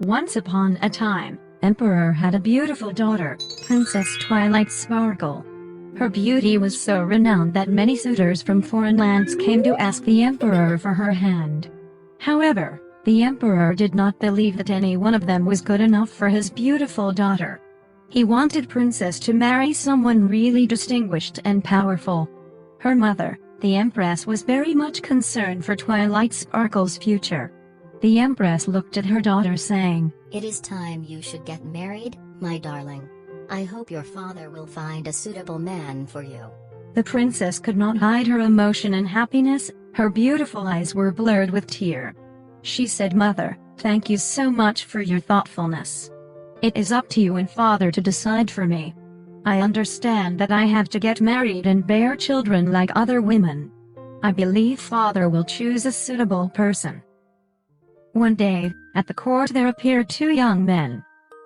Once upon a time, Emperor had a beautiful daughter, Princess Twilight Sparkle. Her beauty was so renowned that many suitors from foreign lands came to ask the Emperor for her hand. However, the Emperor did not believe that any one of them was good enough for his beautiful daughter. He wanted Princess to marry someone really distinguished and powerful. Her mother, the Empress, was very much concerned for Twilight Sparkle's future. The Empress looked at her daughter saying, "It is time you should get married, my darling. I hope your father will find a suitable man for you." The princess could not hide her emotion and happiness. Her beautiful eyes were blurred with tears. She said, "Mother, thank you so much for your thoughtfulness. It is up to you and father to decide for me. I understand that I have to get married and bear children like other women. I believe father will choose a suitable person." One day, at the court there appeared two young men.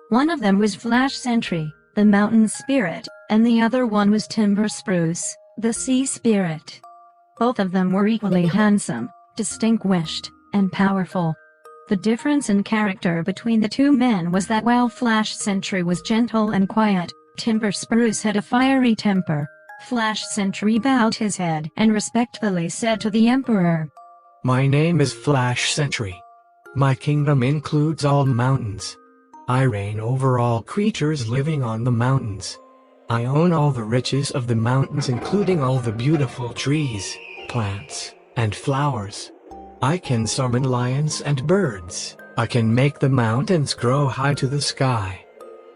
One of them was Flash Sentry, the mountain spirit, and the other one was Timber Spruce, the sea spirit. Both of them were equally handsome, distinguished, and powerful. The difference in character between the two men was that while Flash Sentry was gentle and quiet, Timber Spruce had a fiery temper. Flash Sentry bowed his head and respectfully said to the Emperor, "My name is Flash Sentry. My kingdom includes all mountains. I reign over all creatures living on the mountains. I own all the riches of the mountains, including all the beautiful trees, plants, and flowers. I can summon lions and birds. I can make the mountains grow high to the sky.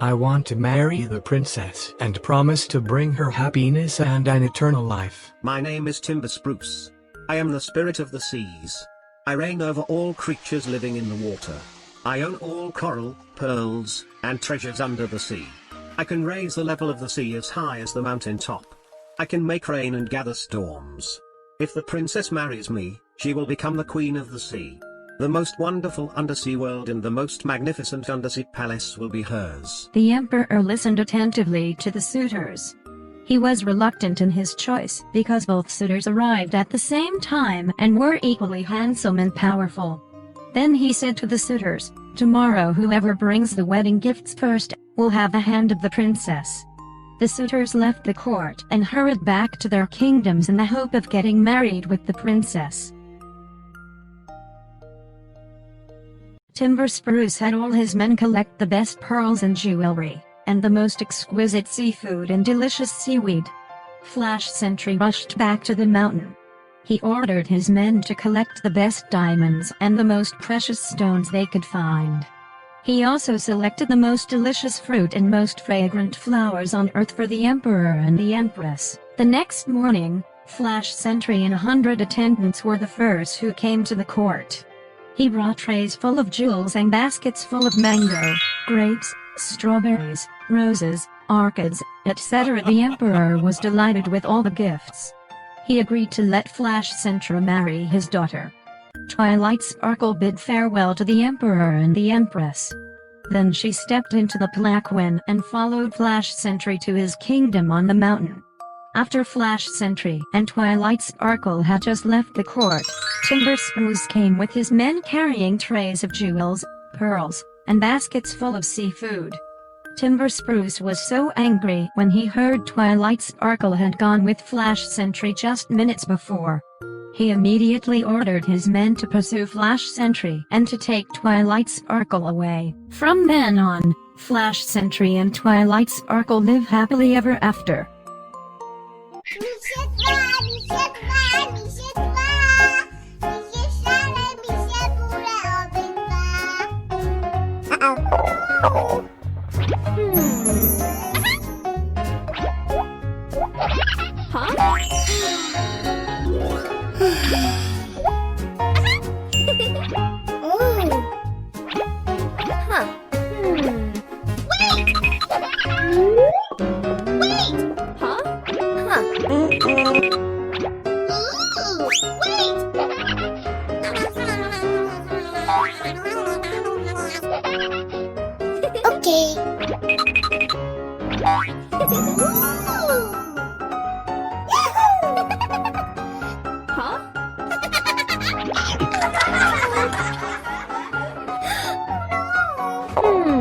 I want to marry the princess and promise to bring her happiness and an eternal life." My name is Timber Spruce. I am the spirit of the seas. I reign over all creatures living in the water. I own all coral, pearls, and treasures under the sea. I can raise the level of the sea as high as the mountain top. I can make rain and gather storms. If the princess marries me, she will become the queen of the sea. The most wonderful undersea world and the most magnificent undersea palace will be hers. The Emperor listened attentively to the suitors. He was reluctant in his choice because both suitors arrived at the same time and were equally handsome and powerful. Then he said to the suitors, "Tomorrow whoever brings the wedding gifts first will have the hand of the princess." The suitors left the court and hurried back to their kingdoms in the hope of getting married with the princess. Timber Spruce had all his men collect the best pearls and jewelry, and the most exquisite seafood and delicious seaweed. Flash Sentry rushed back to the mountain. He ordered his men to collect the best diamonds and the most precious stones they could find. He also selected the most delicious fruit and most fragrant flowers on earth for the Emperor and the Empress. The next morning, Flash Sentry and 100 attendants were the first who came to the court. He brought trays full of jewels and baskets full of mango, grapes, strawberries, roses, orchids, etc. The Emperor was delighted with all the gifts. He agreed to let Flash Sentry marry his daughter. Twilight Sparkle bid farewell to the Emperor and the Empress. Then she stepped into the palanquin and followed Flash Sentry to his kingdom on the mountain. After Flash Sentry and Twilight Sparkle had just left the court, Timber Spruce came with his men carrying trays of jewels, pearls, and baskets full of seafood. Timber Spruce was so angry when he heard Twilight Sparkle had gone with Flash Sentry just minutes before. He immediately ordered his men to pursue Flash Sentry and to take Twilight Sparkle away. From then on, Flash Sentry and Twilight Sparkle live happily ever after.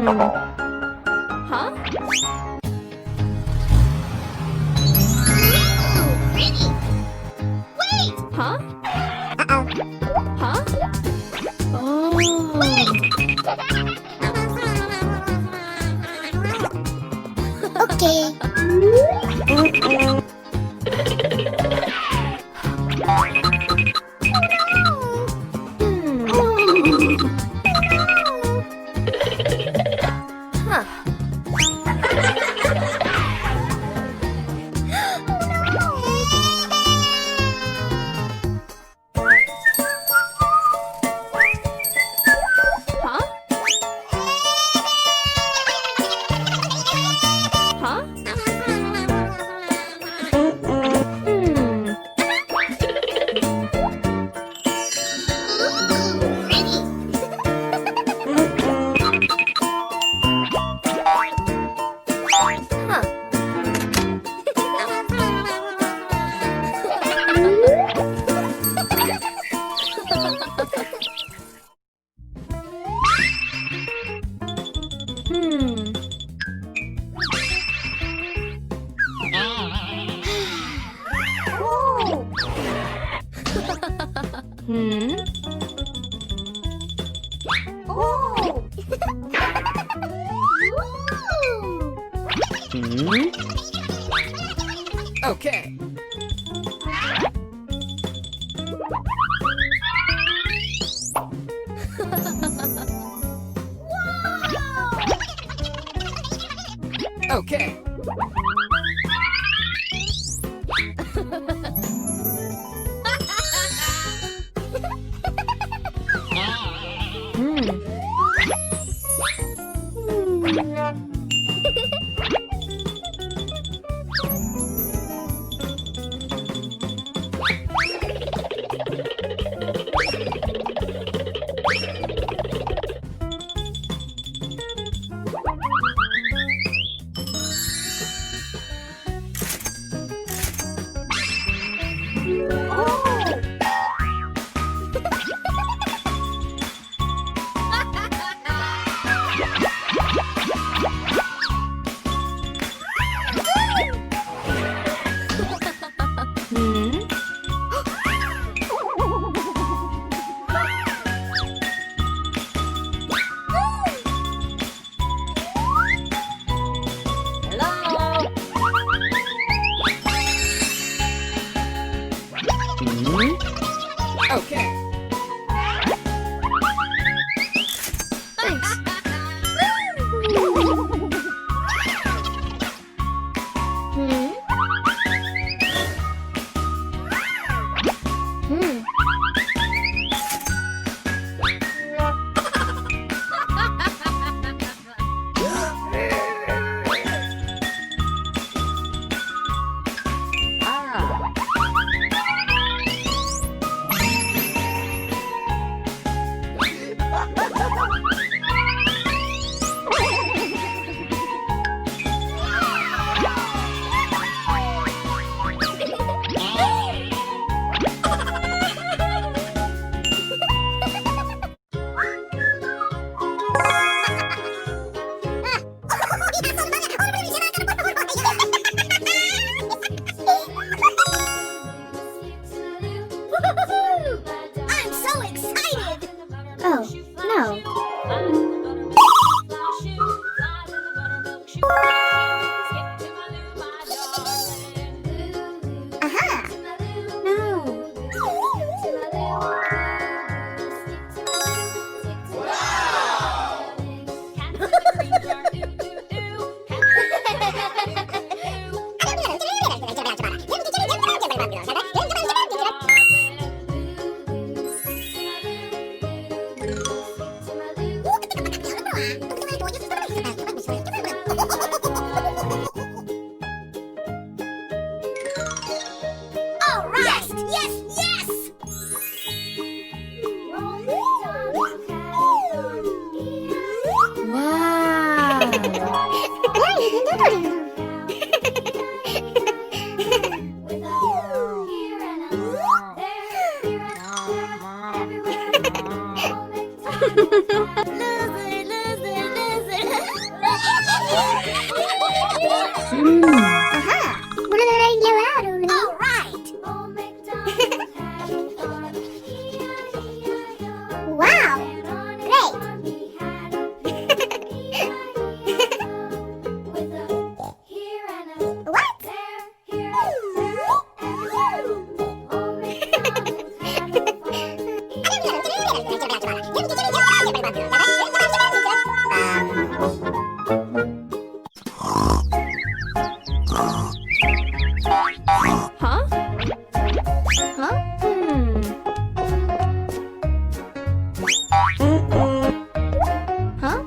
Huh? Huh? Huh? Okay. Huh? Huh? Okay. Okay. Okay. Thanks. I'm so excited! Oh, no. Aha! No. All right! Yes, yes, Loser, loser, loser. Aha! Muna na rin laro. All right. Wow! Great! What? Huh? Huh? Huh?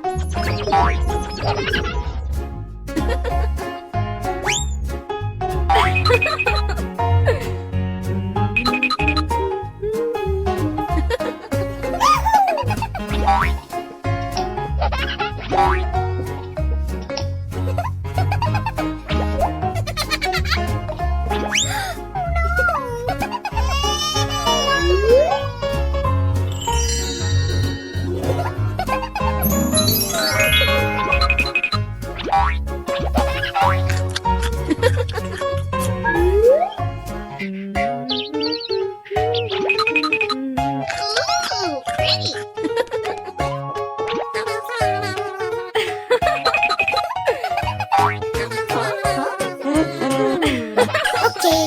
Ooh, pretty. Okay.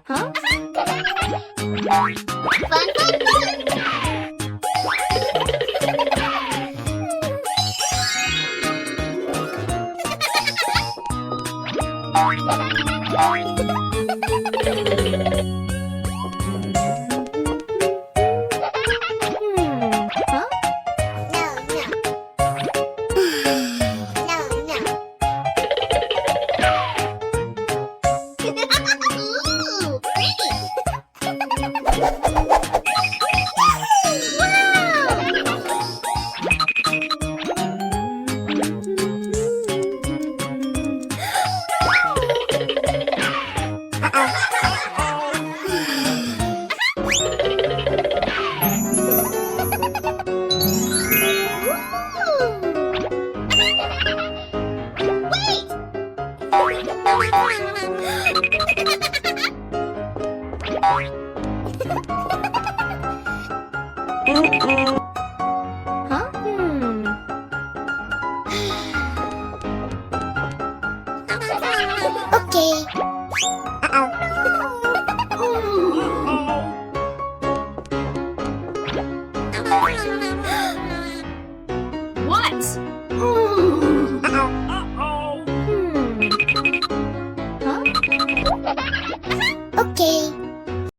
Huh? Fun, fun, fun. Huh? No, no. Ooh, pretty. Huh? Okay.